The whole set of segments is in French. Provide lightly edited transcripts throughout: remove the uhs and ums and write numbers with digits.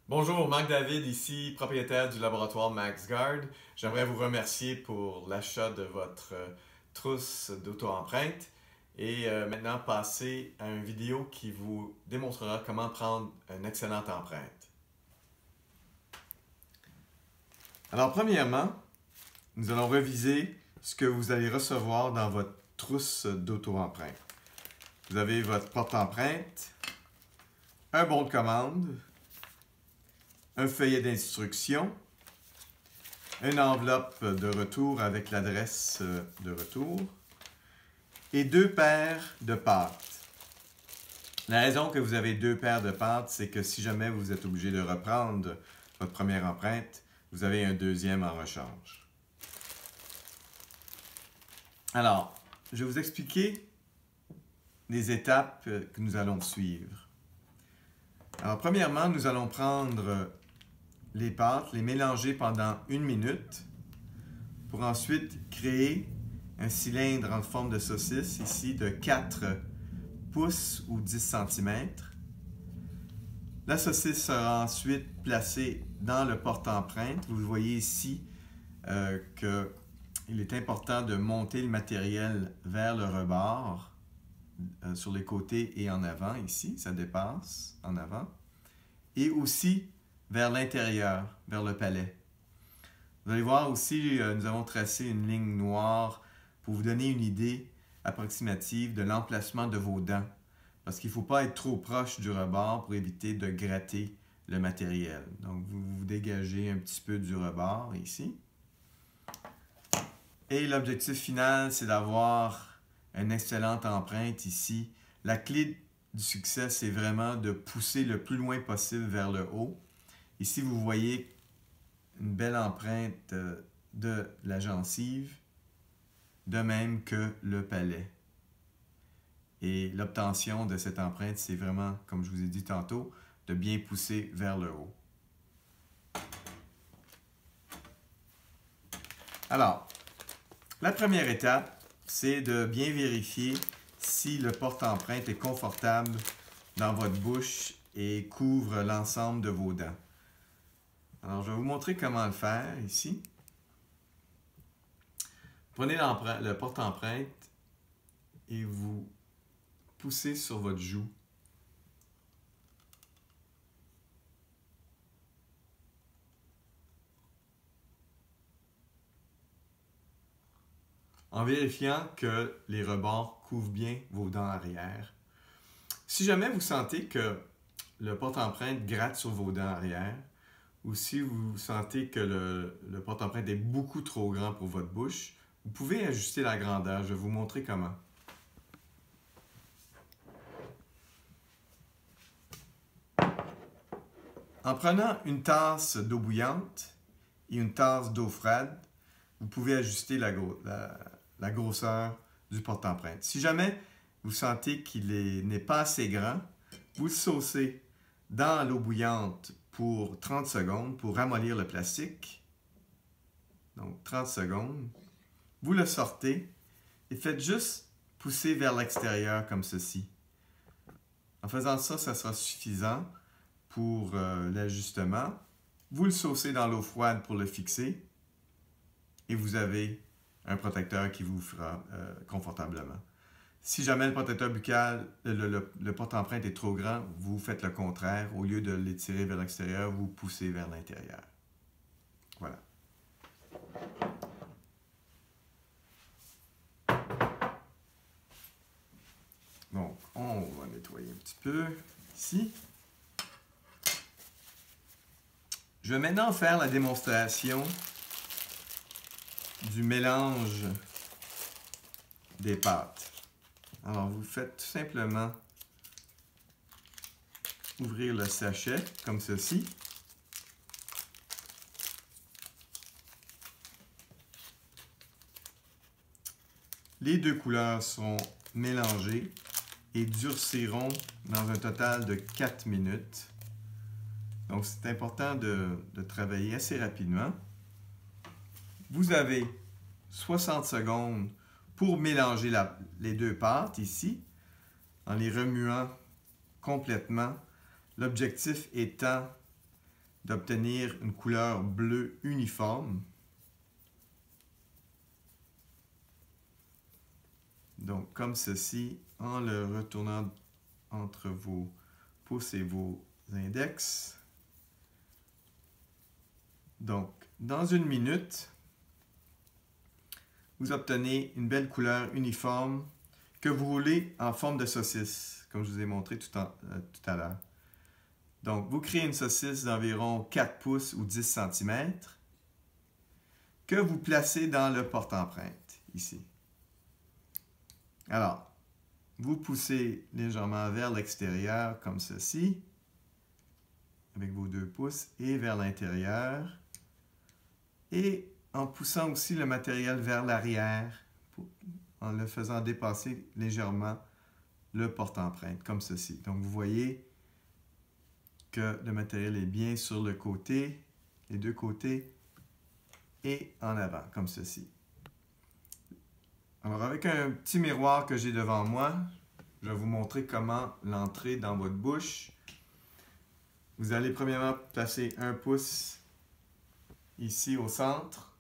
Bonjour, Marc David ici, propriétaire du laboratoire MaxGuard. J'aimerais vous remercier pour l'achat de votre trousse d'auto-empreinte et maintenant passer à une vidéo qui vous démontrera comment prendre une excellente empreinte. Alors premièrement, nous allons reviser ce que vous allez recevoir dans votre trousse d'auto-empreinte. Vous avez votre porte-empreinte, un bon de commande, un feuillet d'instruction, une enveloppe de retour avec l'adresse de retour et deux paires de pâtes. La raison que vous avez deux paires de pâtes, c'est que si jamais vous êtes obligé de reprendre votre première empreinte, vous avez un deuxième en rechange. Alors, je vais vous expliquer les étapes que nous allons suivre. Alors, premièrement, nous allons prendre les pâtes, les mélanger pendant 1 minute pour ensuite créer un cylindre en forme de saucisse ici de 4 pouces ou 10 cm. La saucisse sera ensuite placée dans le porte-empreinte. Vous voyez ici qu'il est important de monter le matériel vers le rebord, sur les côtés et en avant ici, ça dépasse en avant, et aussi vers l'intérieur, vers le palais. Vous allez voir aussi, nous avons tracé une ligne noire pour vous donner une idée approximative de l'emplacement de vos dents. Parce qu'il ne faut pas être trop proche du rebord pour éviter de gratter le matériel. Donc, vous vous dégagez un petit peu du rebord ici. Et l'objectif final, c'est d'avoir une excellente empreinte ici. La clé du succès, c'est vraiment de pousser le plus loin possible vers le haut. Ici, vous voyez une belle empreinte de la gencive, de même que le palais. Et l'obtention de cette empreinte, c'est vraiment, comme je vous ai dit tantôt, de bien pousser vers le haut. Alors, la première étape, c'est de bien vérifier si le porte-empreinte est confortable dans votre bouche et couvre l'ensemble de vos dents. Alors, je vais vous montrer comment le faire ici. Prenez le porte-empreinte et vous poussez sur votre joue. En vérifiant que les rebords couvrent bien vos dents arrière. Si jamais vous sentez que le porte-empreinte gratte sur vos dents arrière, ou si vous sentez que le porte-empreinte est beaucoup trop grand pour votre bouche, vous pouvez ajuster la grandeur. Je vais vous montrer comment. En prenant une tasse d'eau bouillante et une tasse d'eau froide, vous pouvez ajuster la grosseur du porte-empreinte. Si jamais vous sentez qu'il n'est pas assez grand, vous le saucez dans l'eau bouillante pour 30 secondes pour ramollir le plastique. Donc 30 secondes. Vous le sortez et faites juste pousser vers l'extérieur comme ceci. En faisant ça, ça sera suffisant pour l'ajustement. Vous le saucez dans l'eau froide pour le fixer et vous avez un protecteur qui vous fera confortablement. Si jamais le protecteur buccal, le porte-empreinte est trop grand, vous faites le contraire. Au lieu de l'étirer vers l'extérieur, vous poussez vers l'intérieur. Voilà. Donc, on va nettoyer un petit peu ici. Je vais maintenant faire la démonstration du mélange des pâtes. Alors, vous faites tout simplement ouvrir le sachet comme ceci. Les deux couleurs seront mélangées et durciront dans un total de 4 minutes. Donc, c'est important de travailler assez rapidement. Vous avez 60 secondes pour mélanger les deux pâtes ici, en les remuant complètement. L'objectif étant d'obtenir une couleur bleue uniforme. Donc, comme ceci, en le retournant entre vos pouces et vos index. Donc, dans 1 minute, vous obtenez une belle couleur uniforme que vous roulez en forme de saucisse, comme je vous ai montré tout à l'heure. Donc, vous créez une saucisse d'environ 4 pouces ou 10 cm que vous placez dans le porte-empreinte, ici. Alors, vous poussez légèrement vers l'extérieur, comme ceci, avec vos 2 pouces, et vers l'intérieur. Et en poussant aussi le matériel vers l'arrière, en le faisant dépasser légèrement le porte-empreinte, comme ceci. Donc, vous voyez que le matériel est bien sur le côté, les 2 côtés, et en avant, comme ceci. Alors, avec un petit miroir que j'ai devant moi, je vais vous montrer comment l'entrer dans votre bouche. Vous allez premièrement placer 1 pouce ici au centre,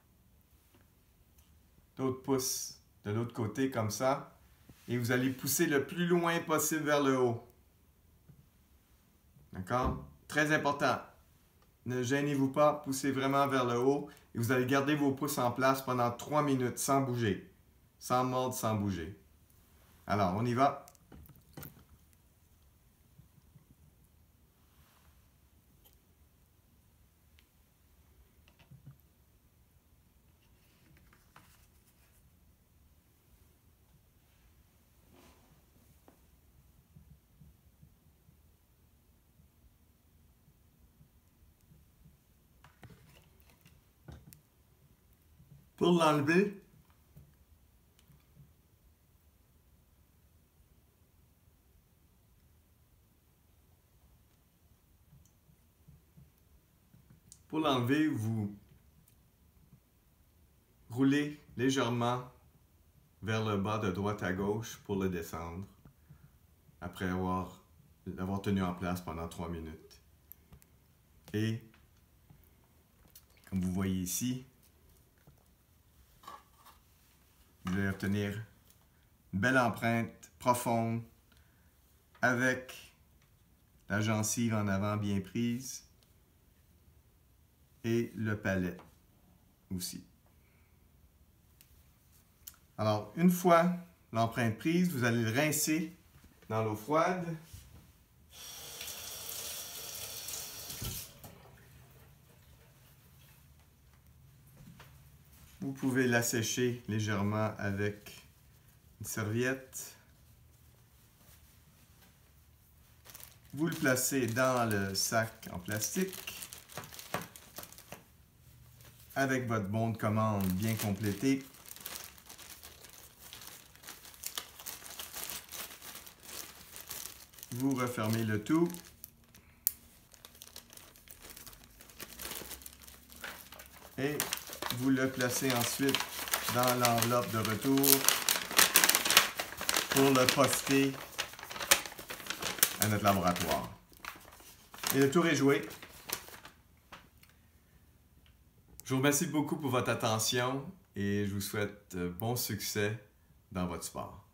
l'autre pouce de l'autre côté comme ça, et vous allez pousser le plus loin possible vers le haut. D'accord? Très important. Ne gênez-vous pas, poussez vraiment vers le haut et vous allez garder vos pouces en place pendant 3 minutes sans bouger. Sans mordre, sans bouger. Alors, on y va. Pour l'enlever, vous roulez légèrement vers le bas de droite à gauche pour le descendre, après l'avoir tenu en place pendant 3 minutes. Et, comme vous voyez ici, vous allez obtenir une belle empreinte profonde avec la gencive en avant bien prise et le palais aussi. Alors, une fois l'empreinte prise, vous allez le rincer dans l'eau froide. Vous pouvez l'assécher légèrement avec une serviette. Vous le placez dans le sac en plastique avec votre bon de commande bien complété. Vous refermez le tout. Et vous le placez ensuite dans l'enveloppe de retour pour le poster à notre laboratoire. Et le tour est joué. Je vous remercie beaucoup pour votre attention et je vous souhaite bon succès dans votre sport.